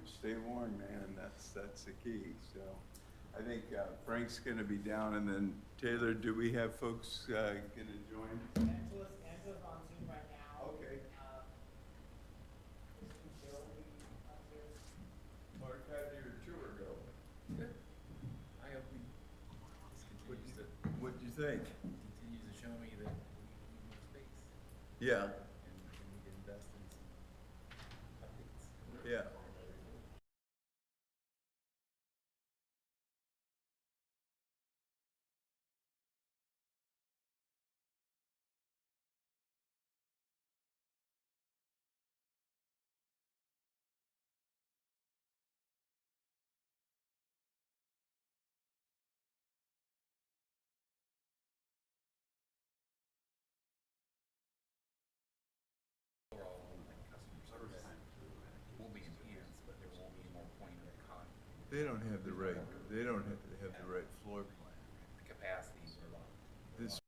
stay warm, man. That's the key. So I think Frank's going to be down, and then Taylor. Do we have folks going to join? Angela's on Zoom right now. Okay. Mark, how did your tour go? Good. I hope this continues to What'd you think? show me that we need more space Yeah. and we need to invest in some updates. Yeah. Overall, like customer service will be enhanced, but there won't be more point of contact. They don't have the right. They don't have the right floor plan. The capacities are low. This.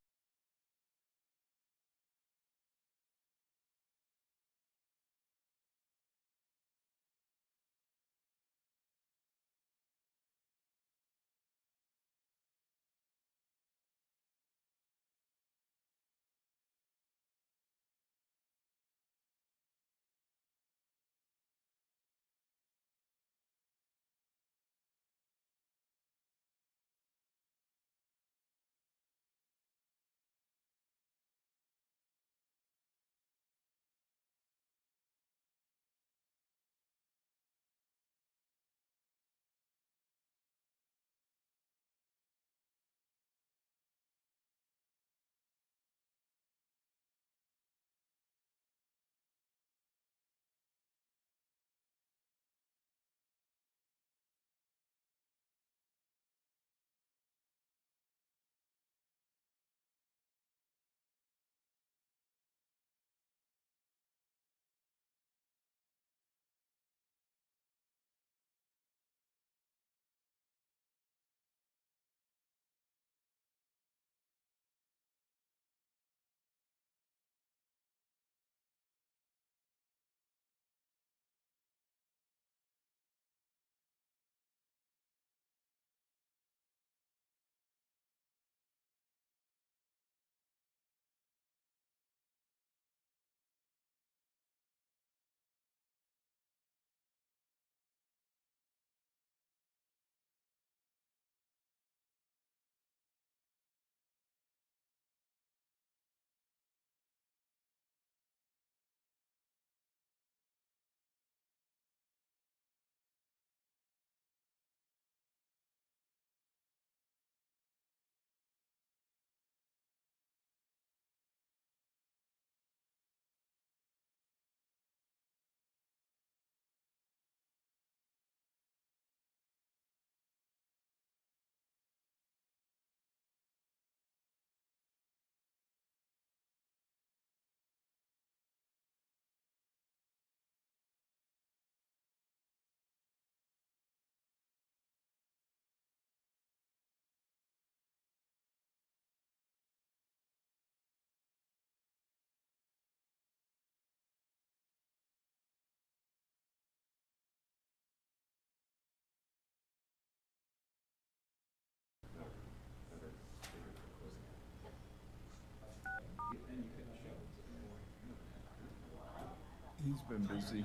He's been busy.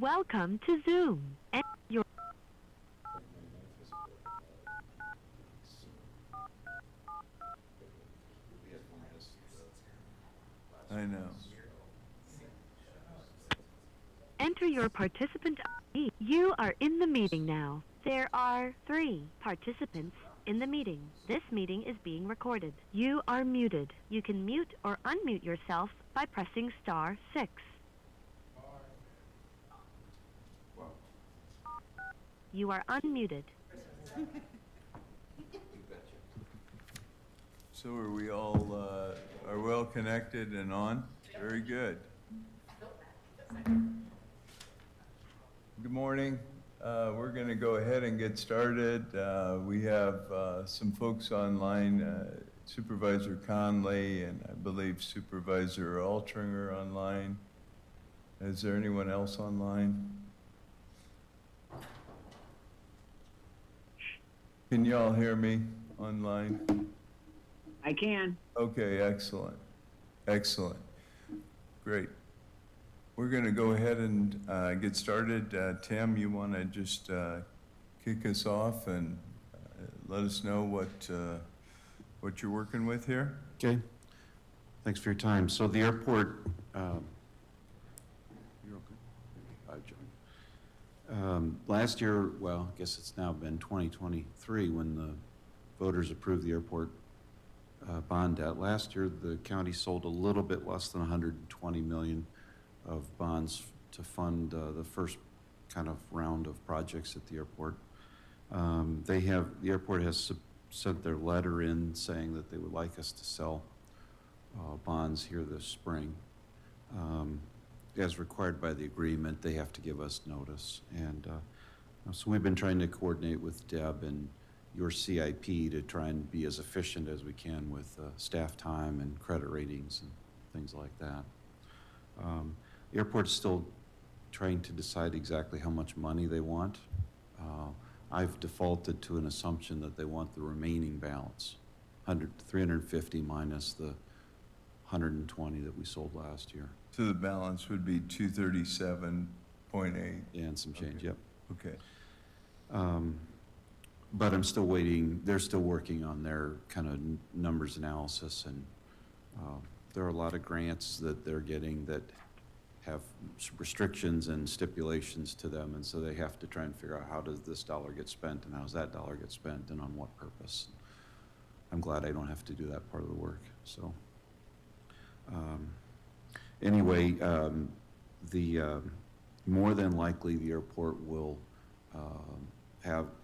Welcome to Zoom. And your I know. enter your participant ID. You are in the meeting now. There are 3 participants in the meeting. This meeting is being recorded. You are muted. You can mute or unmute yourself by pressing *6. You are unmuted. So are we all, are well connected and on? Very good. Good morning. We're going to go ahead and get started. We have some folks online, Supervisor Conley and I believe Supervisor Altringer online. Is there anyone else online? Can you all hear me online? I can. Okay, excellent. Excellent. Great. We're going to go ahead and get started. Tim, you want to just kick us off and let us know what you're working with here? Okay. Thanks for your time. So the airport, you're okay. Hi, John. Last year, well, I guess it's now been 2023 when the voters approved the airport bond debt. Last year, the county sold a little bit less than 120 million of bonds to fund the first kind of round of projects at the airport. The airport has sent their letter in saying that they would like us to sell bonds here this spring. As required by the agreement, they have to give us notice. And so we've been trying to coordinate with Deb and your CIP to try and be as efficient as we can with staff time and credit ratings and things like that. The airport's still trying to decide exactly how much money they want. I've defaulted to an assumption that they want the remaining balance, 350 minus the 120 that we sold last year. So the balance would be 237.8. Yeah, and some change, Okay. yep. Okay. But I'm still waiting, they're still working on their kind of numbers analysis, and there are a lot of grants that they're getting that have restrictions and stipulations to them, and so they have to try and figure out how does this dollar get spent and how does that dollar get spent and on what purpose. I'm glad I don't have to do that part of the work. So anyway, more than likely the airport will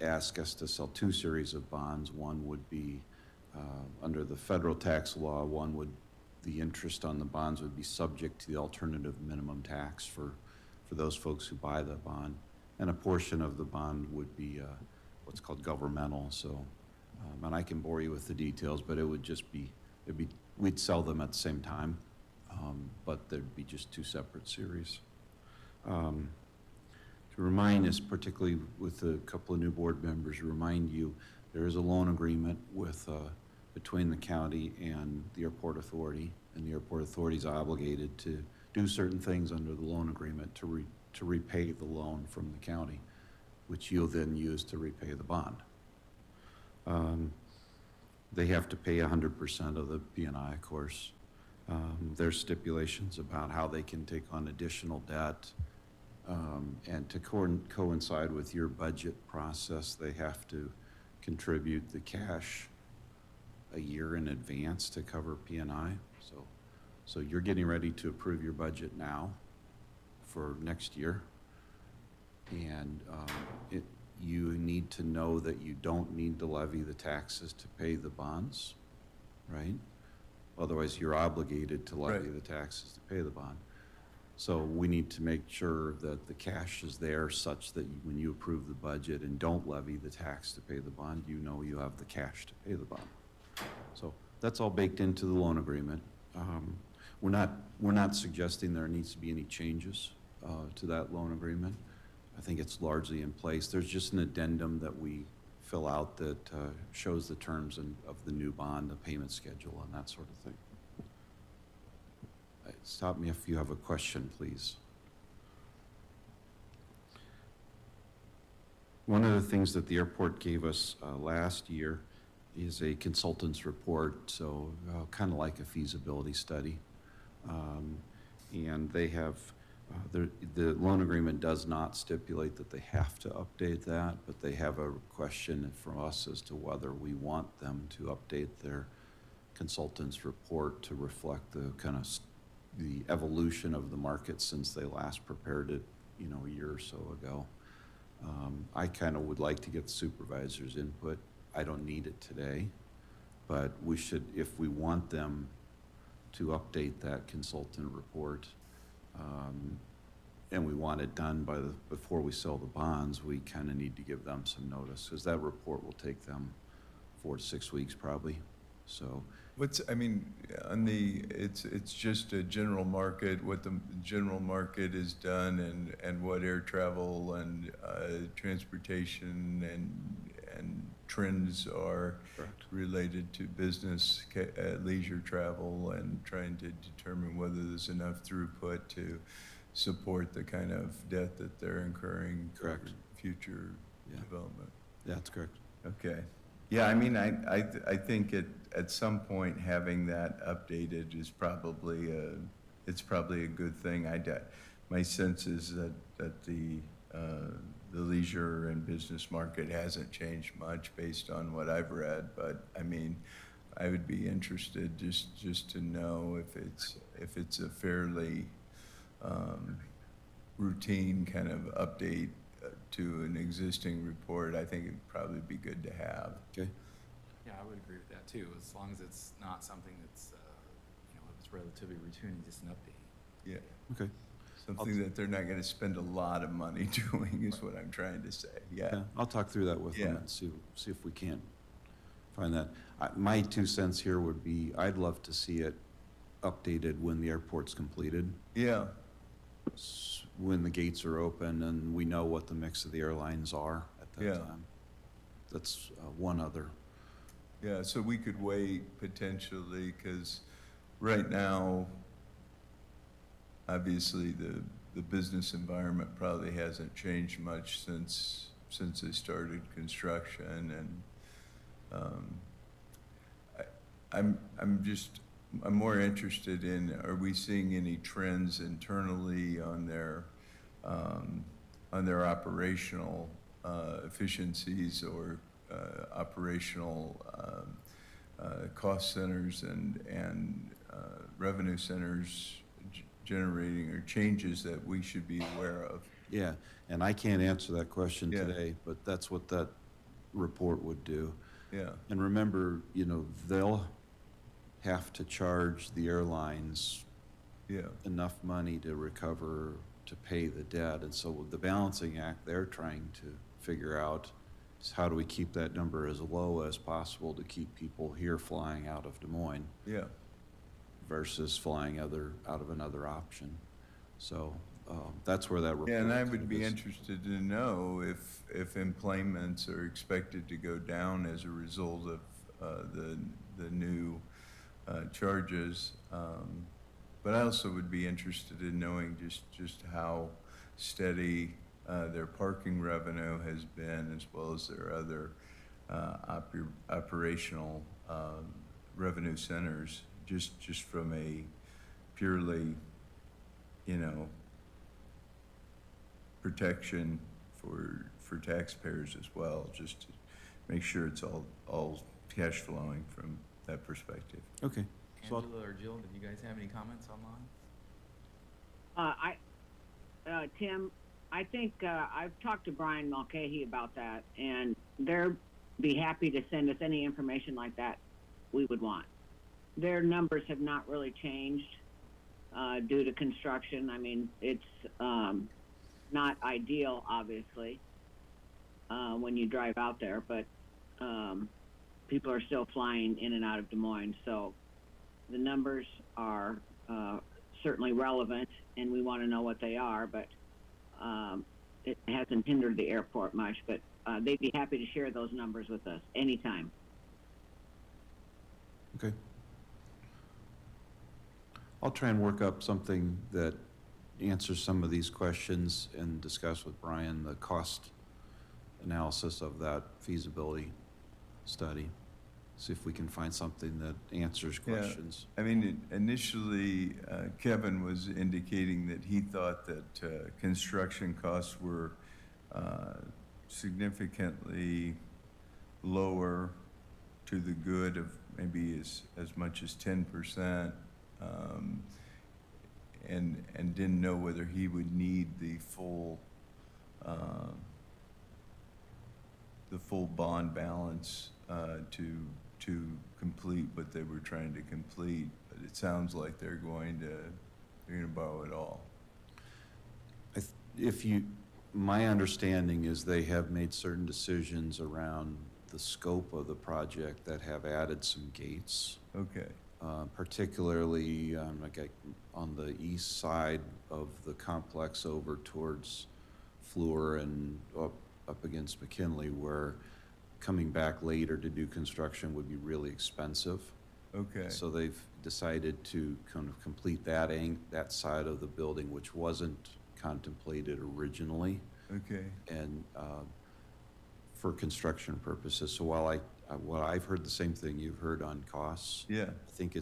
ask us to sell 2 series of bonds. One would be under the federal tax law. The interest on the bonds would be subject to the alternative minimum tax for those folks who buy the bond, and a portion of the bond would be what's called governmental. So, and I can bore you with the details, but we'd sell them at the same time, but there'd be just 2 separate series. To remind us, particularly with a couple of new board members, remind you there is a loan agreement between the county and the airport authority, and the airport authority is obligated to do certain things under the loan agreement to repay the loan from the county, which you'll then use to repay the bond. They have to pay 100% of the P&I, of course. There's stipulations about how they can take on additional debt. And to coincide with your budget process, they have to contribute the cash a year in advance to cover P&I. So you're getting ready to approve your budget now for next year. And you need to know that you don't need to levy the taxes to pay the bonds, right? Otherwise, you're obligated to levy the taxes to pay the bond. So we need to make sure that the cash is there such that when you approve the budget and don't levy the tax to pay the bond, you know you have the cash to pay the bond. So that's all baked into the loan agreement. We're not suggesting there needs to be any changes to that loan agreement. I think it's largely in place. There's just an addendum that we fill out that shows the terms of the new bond, the payment schedule, and that sort of thing. Stop me if you have a question, please. One of the things that the airport gave us last year is a consultant's report, so kind of like a feasibility study. And they have, the loan agreement does not stipulate that they have to update that, but they have a question from us as to whether we want them to update their consultant's report to reflect the kind of the evolution of the market since they last prepared it, you know, a year or so ago. I kind of would like to get the supervisor's input. I don't need it today, but we should, if we want them to update that consultant report, and we want it done by before we sell the bonds, we kind of need to give them some notice, because that report will take them 4 to 6 weeks probably, so. I mean, on the, it's just a general market, what the general market has done and what air travel and transportation and trends are Correct. related to business, leisure travel, and trying to determine whether there's enough throughput to support the kind of debt that they're incurring for Correct. future Yeah. development. Yeah, that's correct. Okay. Yeah, I mean, I think at some point, having that updated is probably it's probably a good thing. My sense is that the leisure and business market hasn't changed much based on what I've read, but I mean, I would be interested just to know if it's a fairly routine kind of update to an existing report. I think it'd probably be good to have. Okay. Yeah, I would agree with that too, as long as it's not something that's, you know, it's relatively routine, just an update. Yeah, Okay. something that they're not gonna spend a lot of money doing is what I'm trying to say, yeah. I'll talk through that with them Yeah. and see if we can find that. My 2 cents here would be, I'd love to see it updated when the airport's completed, Yeah, when the gates are open and we know what the mix of the airlines are at that Yeah. time. That's one other. yeah, so we could wait potentially, because right now, obviously, the business environment probably hasn't changed much since they started construction, and I'm more interested in, are we seeing any trends internally on their operational efficiencies or operational cost centers and revenue centers generating or changes that we should be aware of? Yeah, and I can't answer that question Yeah. today, but that's what that report would do. Yeah, And remember, you know, they'll have to charge the airlines yeah, enough money to recover, to pay the debt. And so with the balancing act they're trying to figure out is how do we keep that number as low as possible to keep people here flying out of Des Moines yeah. versus flying out of another option. So that's where that report. Yeah, and I kind would of be is. interested to know if employments are expected to go down as a result of the new charges. But I also would be interested in knowing just how steady their parking revenue has been, as well as their other operational revenue centers, just from a purely, you know, protection for taxpayers as well, just to make sure it's all cash flowing from that perspective. Okay. So I'll- Angela or Jill, did you guys have any comments online? Tim, I think I've talked to Brian Mulcahy about that, and they'll be happy to send us any information like that we would want. Their numbers have not really changed due to construction. I mean, it's not ideal, obviously, when you drive out there, but people are still flying in and out of Des Moines, so the numbers are certainly relevant, and we want to know what they are, but it hasn't hindered the airport much, but they'd be happy to share those numbers with us anytime. Okay. I'll try and work up something that answers some of these questions and discuss with Brian the cost analysis of that feasibility study. See if we can find something that answers Yeah. questions. I mean, initially, Kevin was indicating that he thought that construction costs were significantly lower to the good of maybe as much as 10%, and didn't know whether he would need the full bond balance to complete what they were trying to complete. But it sounds like they're going to borrow it all. My understanding is they have made certain decisions around the scope of the project that have added some gates, Okay, particularly on the east side of the complex over towards Fleur and up against McKinley, where coming back later to do construction would be really expensive. okay. So they've decided to kind of complete that side of the building, which wasn't contemplated originally, Okay, and for construction purposes. So while I've heard the same thing you've heard on costs, yeah, I think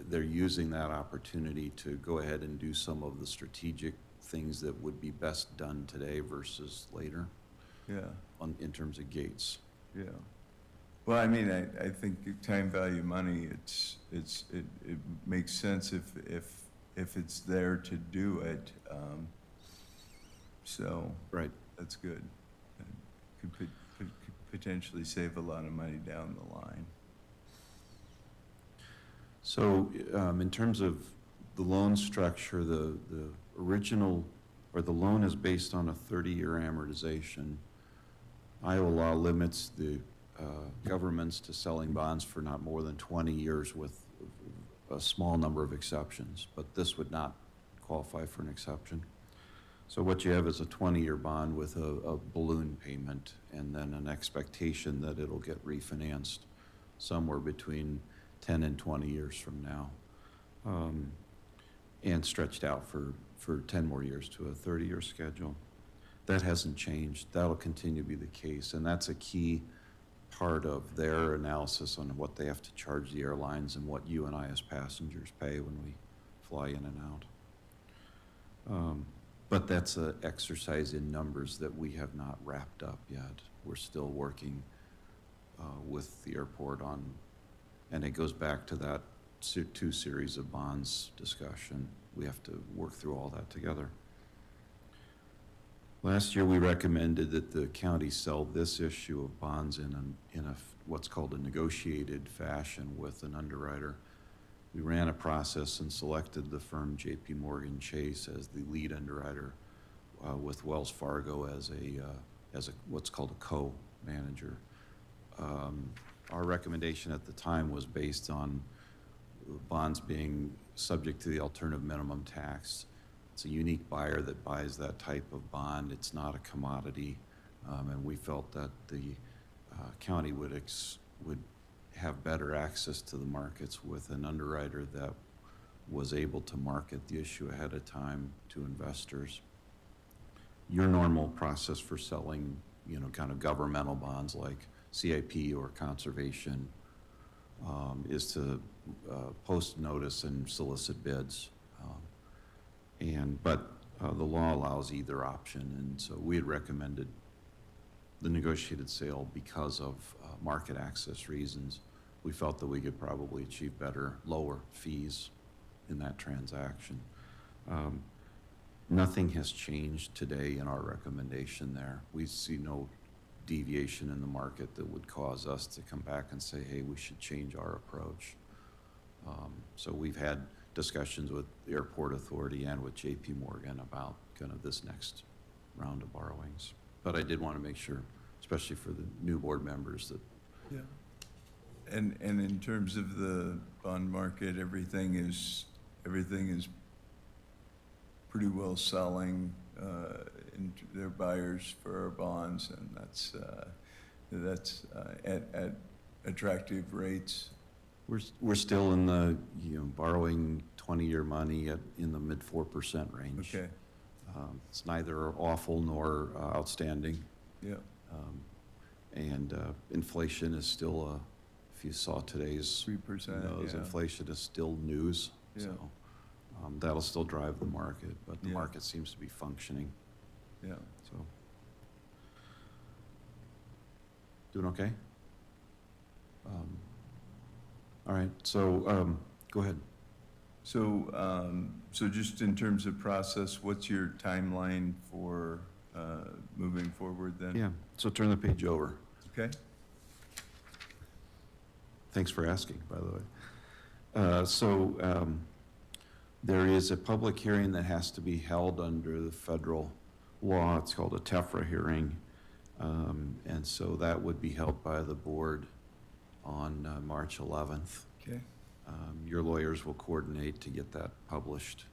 they're using that opportunity to go ahead and do some of the strategic things that would be best done today versus later yeah, in terms of gates. yeah. Well, I mean, I think time value money, it makes sense if it's there to do it. So Right. that's good. Could potentially save a lot of money down the line. So in terms of the loan structure, the original, or the loan is based on a 30-year amortization. Iowa law limits the governments to selling bonds for not more than 20 years with a small number of exceptions, but this would not qualify for an exception. So what you have is a 20-year bond with a balloon payment and then an expectation that it'll get refinanced somewhere between 10 and 20 years from now, and stretched out for 10 more years to a 30-year schedule. That hasn't changed. That'll continue to be the case, and that's a key part of their analysis on what they have to charge the airlines and what you and I as passengers pay when we fly in and out. But that's an exercise in numbers that we have not wrapped up yet. We're still working with the airport on, and it goes back to that two series of bonds discussion. We have to work through all that together. Last year, we recommended that the county sell this issue of bonds in what's called a negotiated fashion with an underwriter. We ran a process and selected the firm J.P. Morgan Chase as the lead underwriter, with Wells Fargo as a what's called a co-manager. Our recommendation at the time was based on bonds being subject to the alternative minimum tax. It's a unique buyer that buys that type of bond. It's not a commodity, and we felt that the county would have better access to the markets with an underwriter that was able to market the issue ahead of time to investors. Your normal process for selling, kind of governmental bonds like CIP or conservation is to post notice and solicit bids. But the law allows either option, and so we had recommended the negotiated sale because of market access reasons. We felt that we could probably achieve lower fees in that transaction. Nothing has changed today in our recommendation there. We see no deviation in the market that would cause us to come back and say, hey, we should change our approach. So we've had discussions with the Airport Authority and with J.P. Morgan about kind of this next round of borrowings. But I did want to make sure, especially for the new board members, that Yeah. And in terms of the bond market, everything is pretty well selling, and they're buyers for our bonds, and that's at attractive rates. we're still in the, borrowing 20-year money in the mid 4% range. Okay, It's neither awful nor outstanding. Yeah, And inflation is still, if you saw today's 3%, news, yeah. inflation is still news. Yeah. So that'll still drive the market, but the Yeah. market seems to be functioning. Yeah. So, doing okay? All right, so go ahead. So, so just in terms of process, what's your timeline for moving forward then? Yeah, so turn the page over. Okay? Thanks for asking, by the way. There is a public hearing that has to be held under the federal law. It's called a TEFRA hearing. And so that would be held by the board on March 11th. Okay. Your lawyers will coordinate to get that published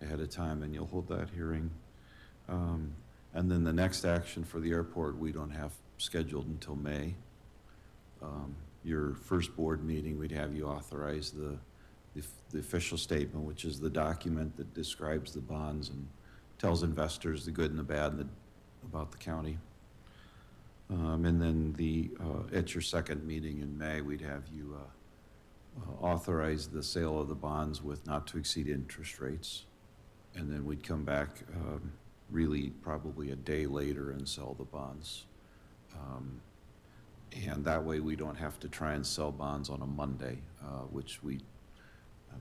ahead of time, and you'll hold that hearing. And then the next action for the airport, we don't have scheduled until May. Your first board meeting, we'd have you authorize the official statement, which is the document that describes the bonds and tells investors the good and the bad about the county. And then at your second meeting in May, we'd have you authorize the sale of the bonds with not to exceed interest rates. And then we'd come back really probably a day later and sell the bonds. And that way we don't have to try and sell bonds on a Monday, which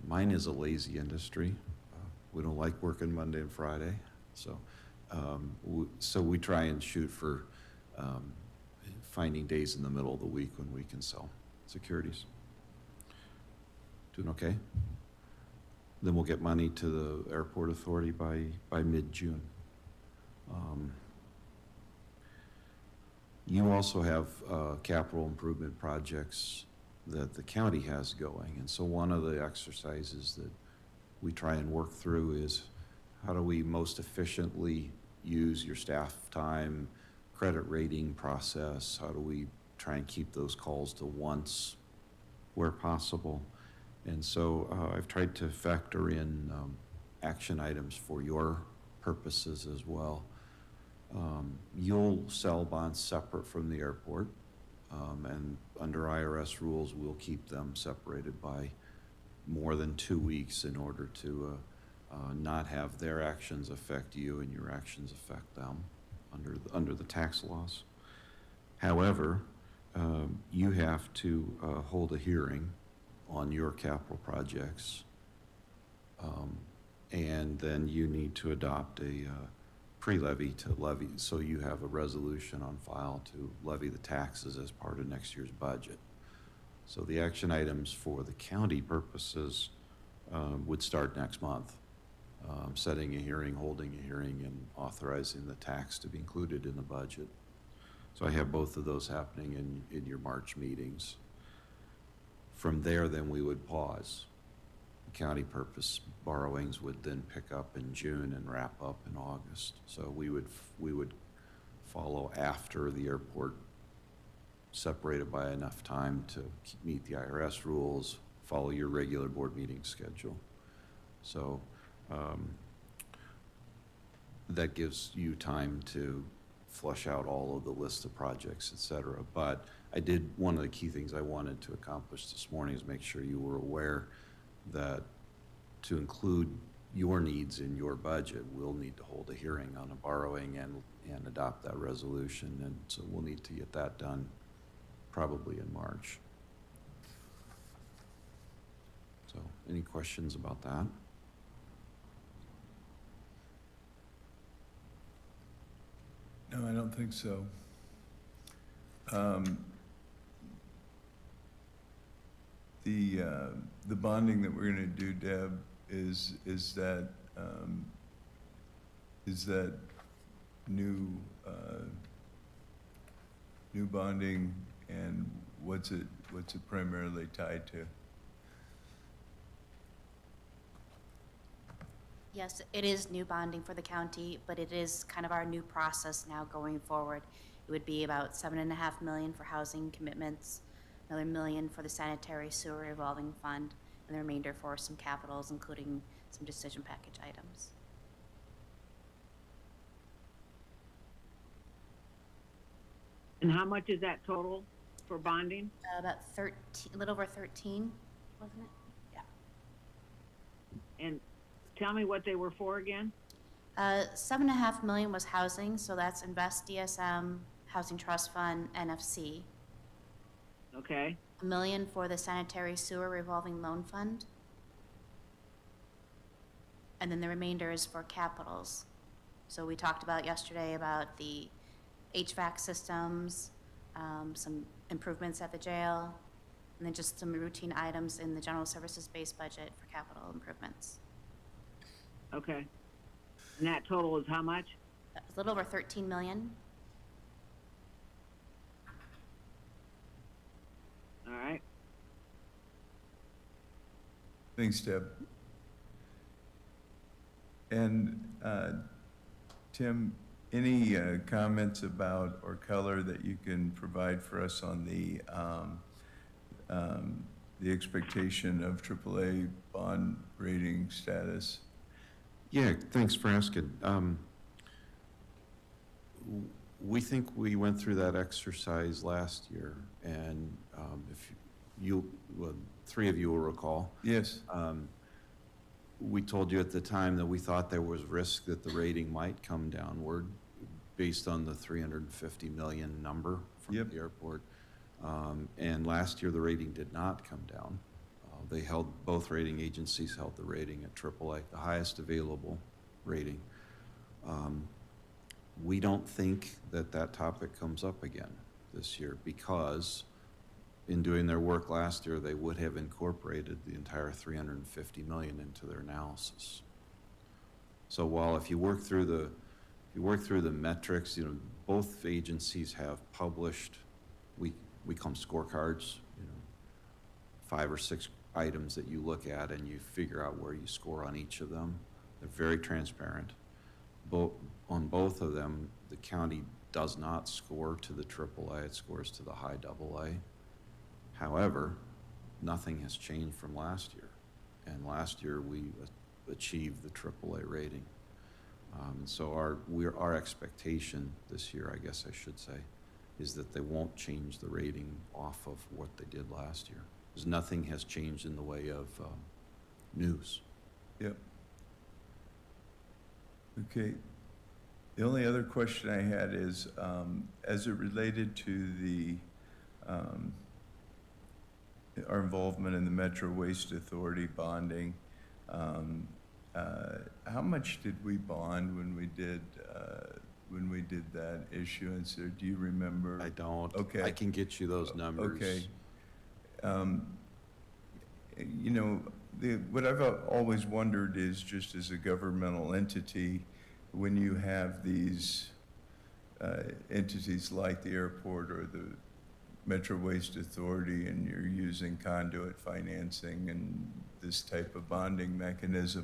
mine is a lazy industry. We don't like working Monday and Friday. So, so we try and shoot for finding days in the middle of the week when we can sell securities. Doing okay? Then we'll get money to the airport authority by mid-June. You also have capital improvement projects that the county has going. And so one of the exercises that we try and work through is how do we most efficiently use your staff time, credit rating process? How do we try and keep those calls to once where possible? And so I've tried to factor in action items for your purposes as well. You'll sell bonds separate from the airport, and under IRS rules, we'll keep them separated by more than 2 weeks in order to not have their actions affect you and your actions affect them under the tax laws. However, you have to hold a hearing on your capital projects, and then you need to adopt a pre-levy to levy, so you have a resolution on file to levy the taxes as part of next year's budget. So the action items for the county purposes would start next month, setting a hearing, holding a hearing, and authorizing the tax to be included in the budget. So I have both of those happening in your March meetings. From there, then we would pause. County purpose borrowings would then pick up in June and wrap up in August. So we would follow after the airport, separated by enough time to meet the IRS rules, follow your regular board meeting schedule. So that gives you time to flush out all of the list of projects, et cetera. But one of the key things I wanted to accomplish this morning is make sure you were aware that to include your needs in your budget, we'll need to hold a hearing on a borrowing and adopt that resolution. And so we'll need to get that done probably in March. So any questions about that? No, I don't think so. The bonding that we're gonna do, Deb, is that new new bonding, and what's it primarily tied to? Yes, it is new bonding for the county, but it is kind of our new process now going forward. It would be about $7.5 million for housing commitments, another $1 million for the sanitary sewer revolving fund, and the remainder for some capitals, including some decision package items. And how much is that total for bonding? About 13, a little over 13, wasn't it? Yeah. And tell me what they were for again? 7.5 million was housing, so that's Invest DSM, Housing Trust Fund, NFC. Okay, $1 million for the sanitary sewer revolving loan fund. And then the remainder is for capitals. So we talked about yesterday about the HVAC systems, some improvements at the jail, and then just some routine items in the general services base budget for capital improvements. okay. And that total is how much? A little over 13 million. All right. Thanks, Deb. And Tim, any comments about or color that you can provide for us on the expectation of AAA bond rating status? Yeah, thanks for asking. We think we went through that exercise last year, and if you, well, three of you will recall, Yes. we told you at the time that we thought there was risk that the rating might come downward based on the 350 million number from Yep. the airport. And last year, the rating did not come down. They held, both rating agencies held the rating at AAA, the highest available rating. We don't think that that topic comes up again this year because in doing their work last year, they would have incorporated the entire 350 million into their analysis. So while if you work through the metrics, you know, both agencies have published, we call them scorecards, you know, 5 or 6 items that you look at and you figure out where you score on each of them. They're very transparent. On both of them, the county does not score to the AAA, it scores to the high AA. However, nothing has changed from last year. And last year we achieved the AAA rating. So our expectation this year, I guess I should say, is that they won't change the rating off of what they did last year. Because nothing has changed in the way of news. Yep. Okay. The only other question I had is, as it related to the, our involvement in the Metro Waste Authority bonding, how much did we bond when we did that issuance, or do you remember? I don't. Okay. I can get you those numbers. Okay. You know, what I've always wondered is, just as a governmental entity, when you have these entities like the airport or the Metro Waste Authority, and you're using conduit financing and this type of bonding mechanism,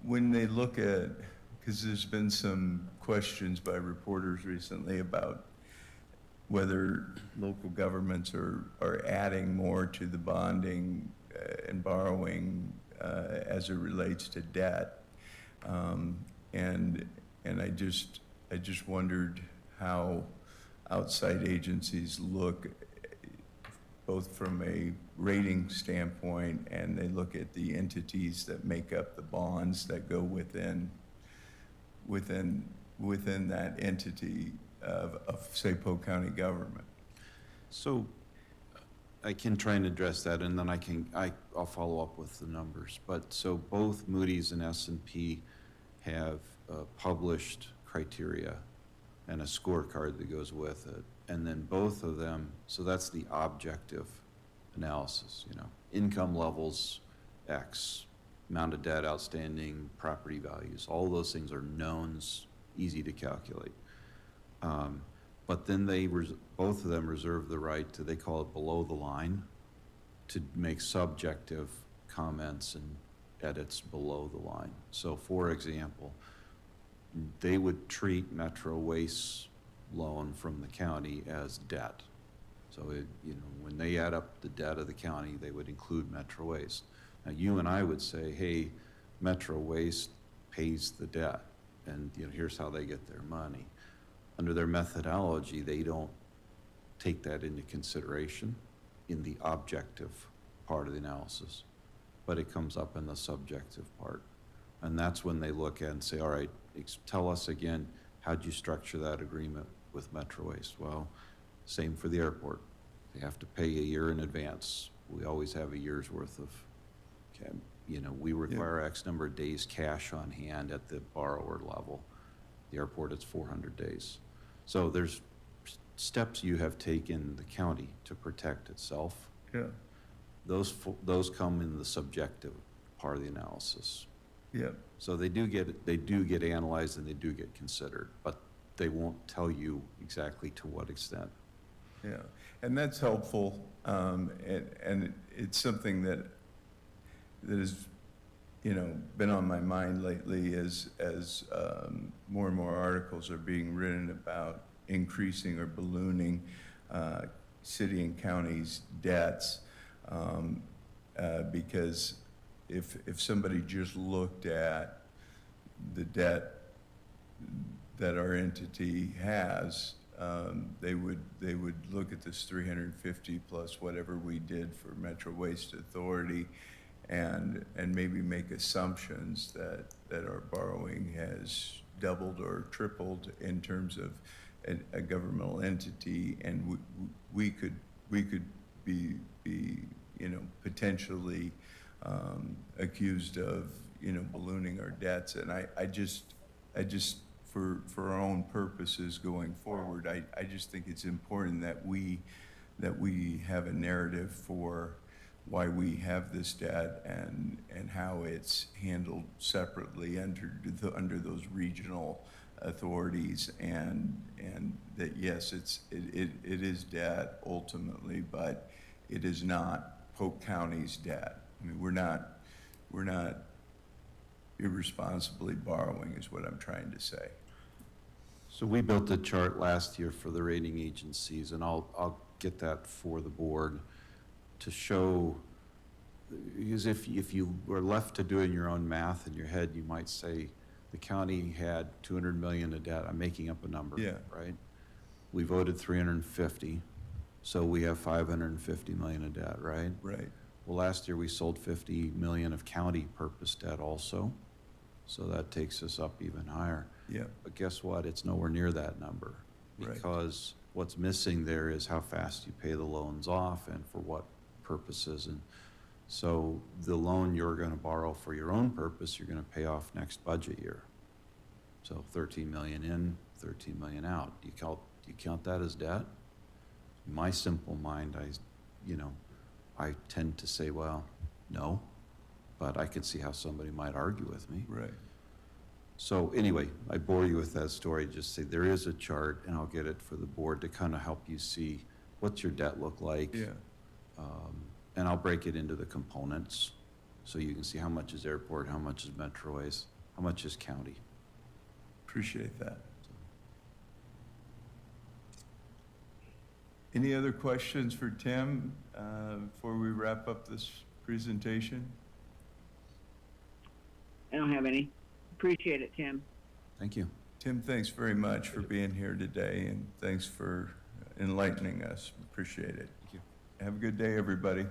when they look at, because there's been some questions by reporters recently about whether local governments are adding more to the bonding and borrowing as it relates to debt, and I just wondered how outside agencies look, both from a rating standpoint, and they look at the entities that make up the bonds that go within that entity of say, Polk County government. So I can try and address that, and then I'll follow up with the numbers. But so both Moody's and S&P have published criteria and a scorecard that goes with it. And then both of them, so that's the objective analysis, you know, income levels, X, amount of debt outstanding, property values, all those things are knowns, easy to calculate. But then both of them reserve the right to, they call it below the line, to make subjective comments and edits below the line. So for example, they would treat Metro Waste loan from the county as debt. So you know, when they add up the debt of the county, they would include Metro Waste. Now you and I would say, hey, Metro Waste pays the debt, and you know, here's how they get their money. under their methodology, they don't take that into consideration in the objective part of the analysis, but it comes up in the subjective part. And that's when they look at and say, all right, tell us again, how'd you structure that agreement with Metro Waste? Well, same for the airport. They have to pay a year in advance. We always have a year's worth of, we require X number of days cash on hand at the borrower level. The airport, it's 400 days. So there's steps you have taken, the county, to protect itself. Yeah, Those come in the subjective part of the analysis. yeah, So they do get analyzed and they do get considered, but they won't tell you exactly to what extent. yeah. And that's helpful, and it's something that has, been on my mind lately as more and more articles are being written about increasing or ballooning city and county's debts, because if somebody just looked at the debt that our entity has, they would look at this 350 plus whatever we did for Metro Waste Authority, and maybe make assumptions that our borrowing has doubled or tripled in terms of a governmental entity, and we could be potentially accused of ballooning our debts. And I just for our own purposes going forward, I just think it's important that we have a narrative for why we have this debt and how it's handled separately under those regional authorities, and that yes, it is debt ultimately, but it is not Polk County's debt. I mean, we're not irresponsibly borrowing, is what I'm trying to say. So we built a chart last year for the rating agencies, and I'll get that for the board to show, because if you were left to doing your own math in your head, you might say the county had 200 million of debt. I'm making up a number, Yeah. right? We voted 350, so we have 550 million of debt, right? Right. Well, last year we sold 50 million of county purpose debt also, so that takes us up even higher. Yeah. But guess what? It's nowhere near that number, Right. because what's missing there is how fast you pay the loans off and for what purposes. And so the loan you're going to borrow for your own purpose, you're going to pay off next budget year. So 13 million in, 13 million out. Do you count that as debt? In my simple mind, I tend to say, well, no, but I could see how somebody might argue with me. Right. So anyway, I bore you with that story, just say there is a chart, and I'll get it for the board to kind of help you see what's your debt look like. Yeah. And I'll break it into the components, so you can see how much is airport, how much is Metro Waste, how much is county. Appreciate that. Any other questions for Tim before we wrap up this presentation? I don't have any. Appreciate it, Tim. Thank you. Tim, thanks very much for being here today, and thanks for enlightening us. Appreciate it. Thank you. Have a good day, everybody.